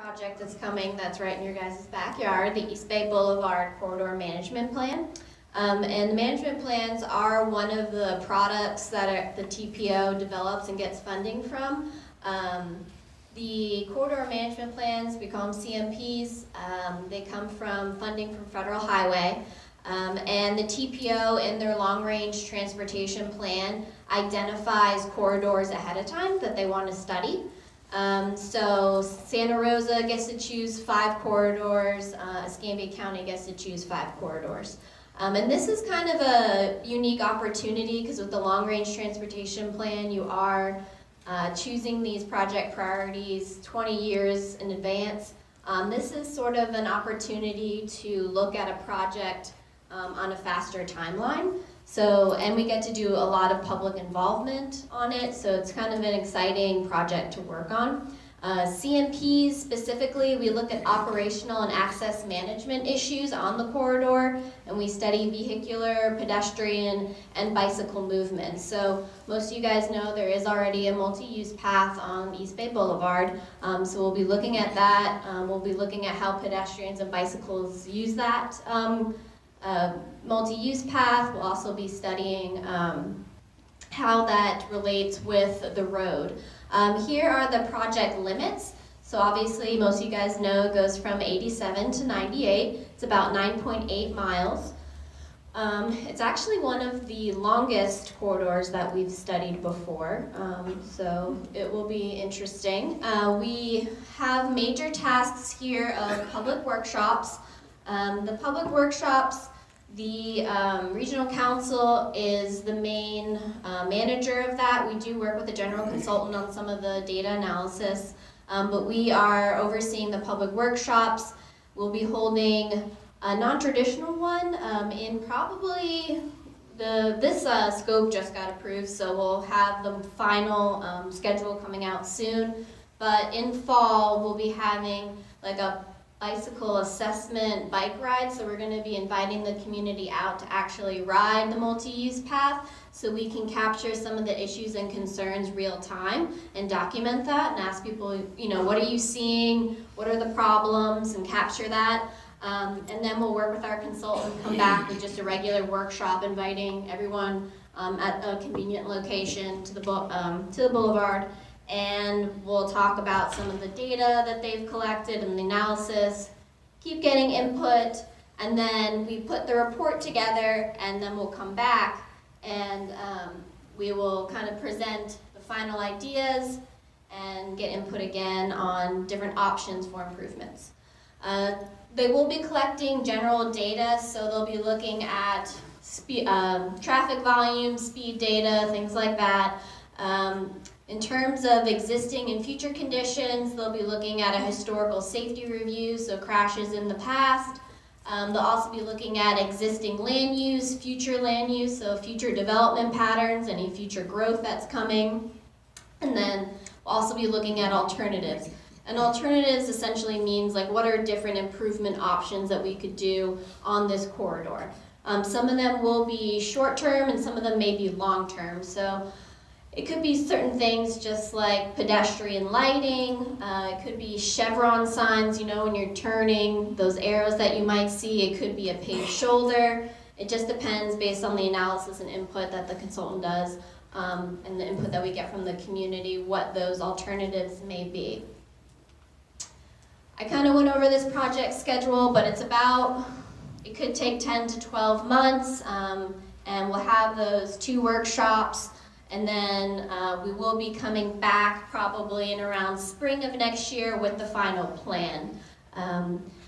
project that's coming that's right in your guys' backyard, the East Bay Boulevard Corridor Management Plan. And the management plans are one of the products that the TPO develops and gets funding from. The corridor management plans, we call them CMPs, they come from funding from Federal Highway. And the TPO in their long-range transportation plan identifies corridors ahead of time that they want to study. So Santa Rosa gets to choose 5 corridors, Escambia County gets to choose 5 corridors. And this is kind of a unique opportunity because with the long-range transportation plan, you are choosing these project priorities 20 years in advance. This is sort of an opportunity to look at a project on a faster timeline. So, and we get to do a lot of public involvement on it, so it's kind of an exciting project to work on. CMPs specifically, we look at operational and access management issues on the corridor, and we study vehicular, pedestrian, and bicycle movement. So most of you guys know there is already a multi-use path on East Bay Boulevard, so we'll be looking at that. We'll be looking at how pedestrians and bicycles use that multi-use path. We'll also be studying how that relates with the road. Here are the project limits. So obviously most of you guys know it goes from 87 to 98. It's about 9.8 miles. It's actually one of the longest corridors that we've studied before, so it will be interesting. We have major tasks here of public workshops. The public workshops, the regional council is the main manager of that. We do work with a general consultant on some of the data analysis, but we are overseeing the public workshops. We'll be holding a non-traditional one in probably this scope just got approved, so we'll have the final schedule coming out soon. But in fall, we'll be having like a bicycle assessment bike ride, so we're going to be inviting the community out to actually ride the multi-use path so we can capture some of the issues and concerns real time and document that and ask people, you know, what are you seeing, what are the problems, and capture that. And then we'll work with our consultant and come back with just a regular workshop inviting everyone at a convenient location to the boulevard. And we'll talk about some of the data that they've collected and the analysis, keep getting input, and then we put the report together, and then we'll come back and we will kind of present the final ideas and get input again on different options for improvements. They will be collecting general data, so they'll be looking at traffic volume, speed data, things like that. In terms of existing and future conditions, they'll be looking at a historical safety review, so crashes in the past. They'll also be looking at existing land use, so future development patterns, any future growth that's coming. And then we'll also be looking at alternatives. And alternatives essentially means like what are different improvement options that we could do on this corridor. Some of them will be short-term and some of them may be long-term. So it could be certain things just like pedestrian lighting, it could be chevron signs, you know, when you're turning, those arrows that you might see, it could be a paved shoulder. It just depends based on the analysis and input that the consultant does and the input that we get from the community, what those alternatives may be. I kind of went over this project schedule, but it could take 10 to 12 months, and we'll have those 2 workshops. And then we will be coming back probably in around spring of next year with the final plan.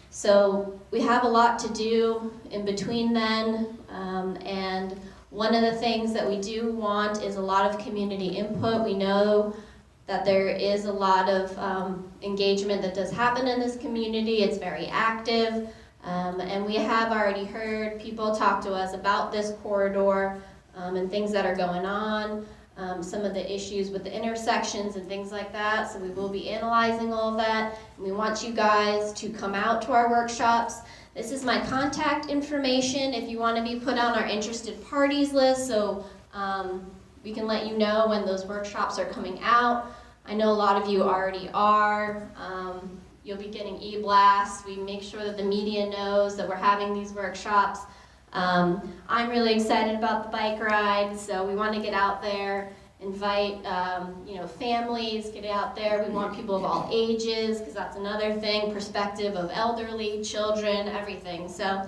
So we have a lot to do in between then. And one of the things that we do want is a lot of community input. We know that there is a lot of engagement that does happen in this community. It's very active. And we have already heard people talk to us about this corridor and things that are going on, some of the issues with the intersections and things like that. So we will be analyzing all of that. And we want you guys to come out to our workshops. This is my contact information if you want to be put on our interested parties list, so we can let you know when those workshops are coming out. I know a lot of you already are. You'll be getting e-blasts. We make sure that the media knows that we're having these workshops. I'm really excited about the bike ride, so we want to get out there, invite families, get out there. We want people of all ages, because that's another thing, perspective of elderly, children, everything. So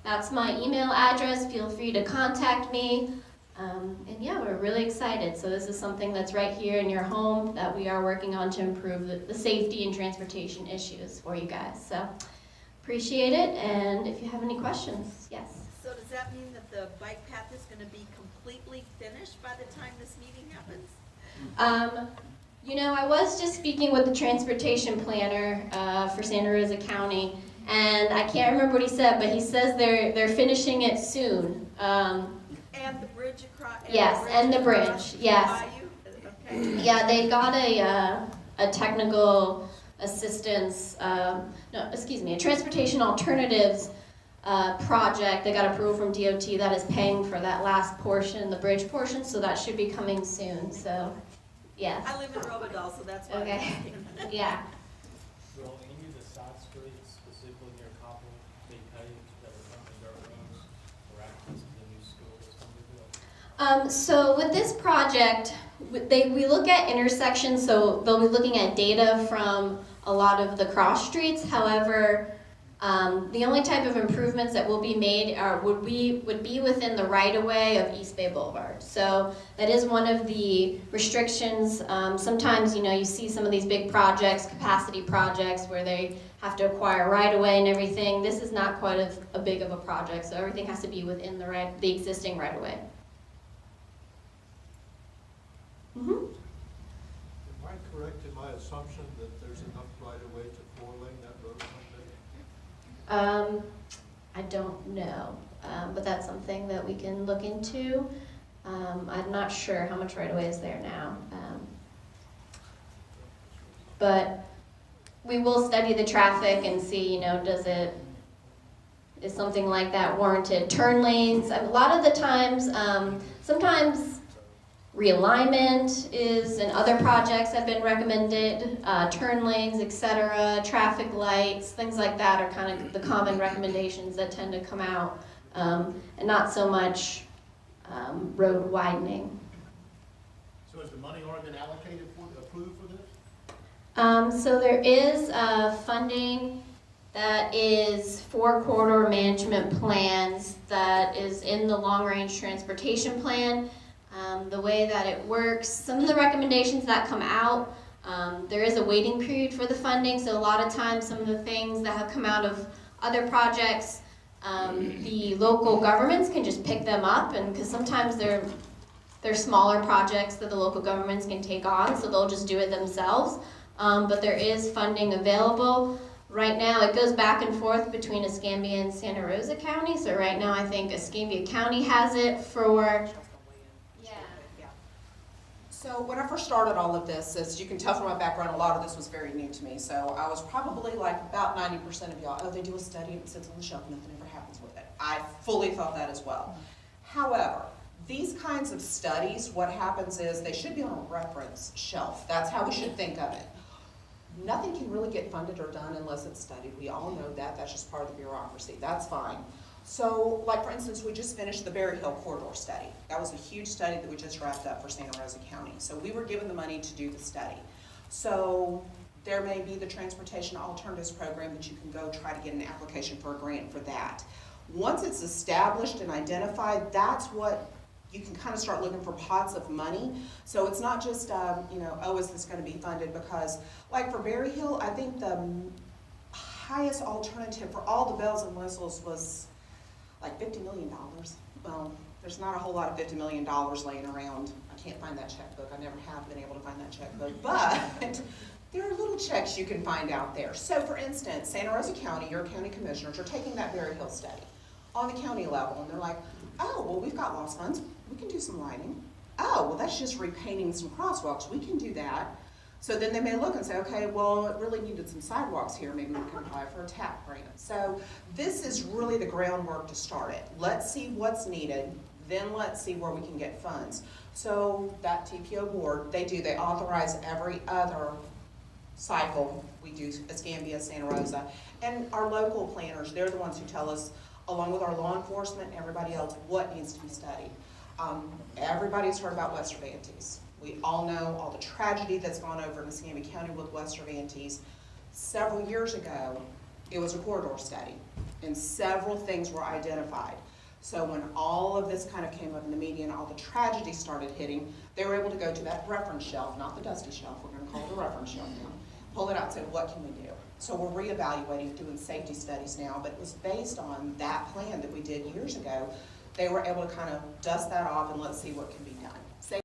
that's my email address. Feel free to contact me. And yeah, we're really excited. So this is something that's right here in your home that we are working on to improve the safety and transportation issues for you guys. So appreciate it, and if you have any questions, yes. So does that mean that the bike path is going to be completely finished by the time this meeting happens? I was just speaking with the transportation planner for Santa Rosa County, and I can't remember what he said, but he says they're finishing it soon. And the bridge across? Yes, and the bridge, yes. Okay. Yeah, they got a technical assistance, a transportation alternatives project. They got approval from DOT that is paying for that last portion, the bridge portion, so that should be coming soon, so, yes. I live in Robidal, so that's why Okay, I'm asking. yeah. Will any of the side streets, specifically near Coppell, be paved that are currently dirt roads or access to the new school that's going to be built? So with this project, we look at intersections, so they'll be looking at data from a lot of the cross streets. However, the only type of improvements that will be made would be within the right-of-way of East Bay Boulevard. So that is one of the restrictions. Sometimes, you see some of these big projects, capacity projects, where they have to acquire right-of-way and everything. This is not quite a big of a project, so everything has to be within the existing right-of-way. Mm-hmm. Am I correct in my assumption that there's enough right-of-way to four-lane that road someday? I don't know, but that's something that we can look into. I'm not sure how much right-of-way is there now. But we will study the traffic and see, is something like that warranted? Turn lanes, a lot of the times, sometimes realignment and other projects have been recommended, turn lanes, etc., traffic lights, things like that are kind of the common recommendations that tend to come out, and not so much road widening. So has the money already been allocated approved for this? So there is funding that is for corridor management plans that is in the long-range transportation plan. The way that it works, some of the recommendations that come out, there is a waiting period for the funding, so a lot of times some of the things that have come out of other projects, the local governments can just pick them up, and because sometimes they're smaller projects that the local governments can take on, so they'll just do it themselves, but there is funding available. Right now it goes back and forth between Escambia and Santa Rosa County, so right now I think Escambia County has it for... So when I first started all of this, as you can tell from my background, a lot of this was very new to me. So I was probably like about 90% of y'all, they do a study and it sits on the shelf and nothing ever happens with it. I fully thought that as well. However, these kinds of studies, what happens is they should be on a reference shelf. That's how we should think of it. Nothing can really get funded or done unless it's studied. We all know that. That's just part of the bureaucracy. That's fine. So, like for instance, we just finished the Berry Hill corridor study. That was a huge study that we just wrapped up for Santa Rosa County. So we were given the money to do the study. So there may be the Transportation Alternatives Program that you can go try to get an application for a grant for that. Once it's established and identified, that's what you can kind of start looking for pots of money. So it's not just, oh, is this going to be funded? Because like for Berry Hill, I think the highest alternative for all the bells and whistles was like $50 million. Well, there's not a whole lot of $50 million laying around. I can't find that checkbook. I never have been able to find that checkbook. But there are little checks you can find out there. So for instance, Santa Rosa County, your county commissioners are taking that Berry Hill study on the county level, and they're like, oh, well, we've got lost funds. We can do some lighting. Oh, well, that's just repainting some crosswalks. We can do that. So then they may look and say, okay, well, it really needed some sidewalks here. Maybe we can apply for a TAP grant. So this is really the groundwork to start it. Let's see what's needed, then let's see where we can get funds. So that TPO board, they authorize every other cycle. We do Escambia, Santa Rosa, and our local planners, they're the ones who tell us, along with our law enforcement and everybody else, what needs to be studied. Everybody's heard about West Cervantes. We all know all the tragedy that's gone over in Escambia County with West Cervantes. Several years ago, it was a corridor study, and several things were identified. So when all of this kind of came up in the media and all the tragedy started hitting, they were able to go to that reference shelf, not the dusty shelf, we're gonna call it a reference shelf now, pull it out and say, what can we do? So we're reevaluating, doing safety studies now, but it was based on that plan that we did years ago. They were able to kind of dust that off and let's see what can be done.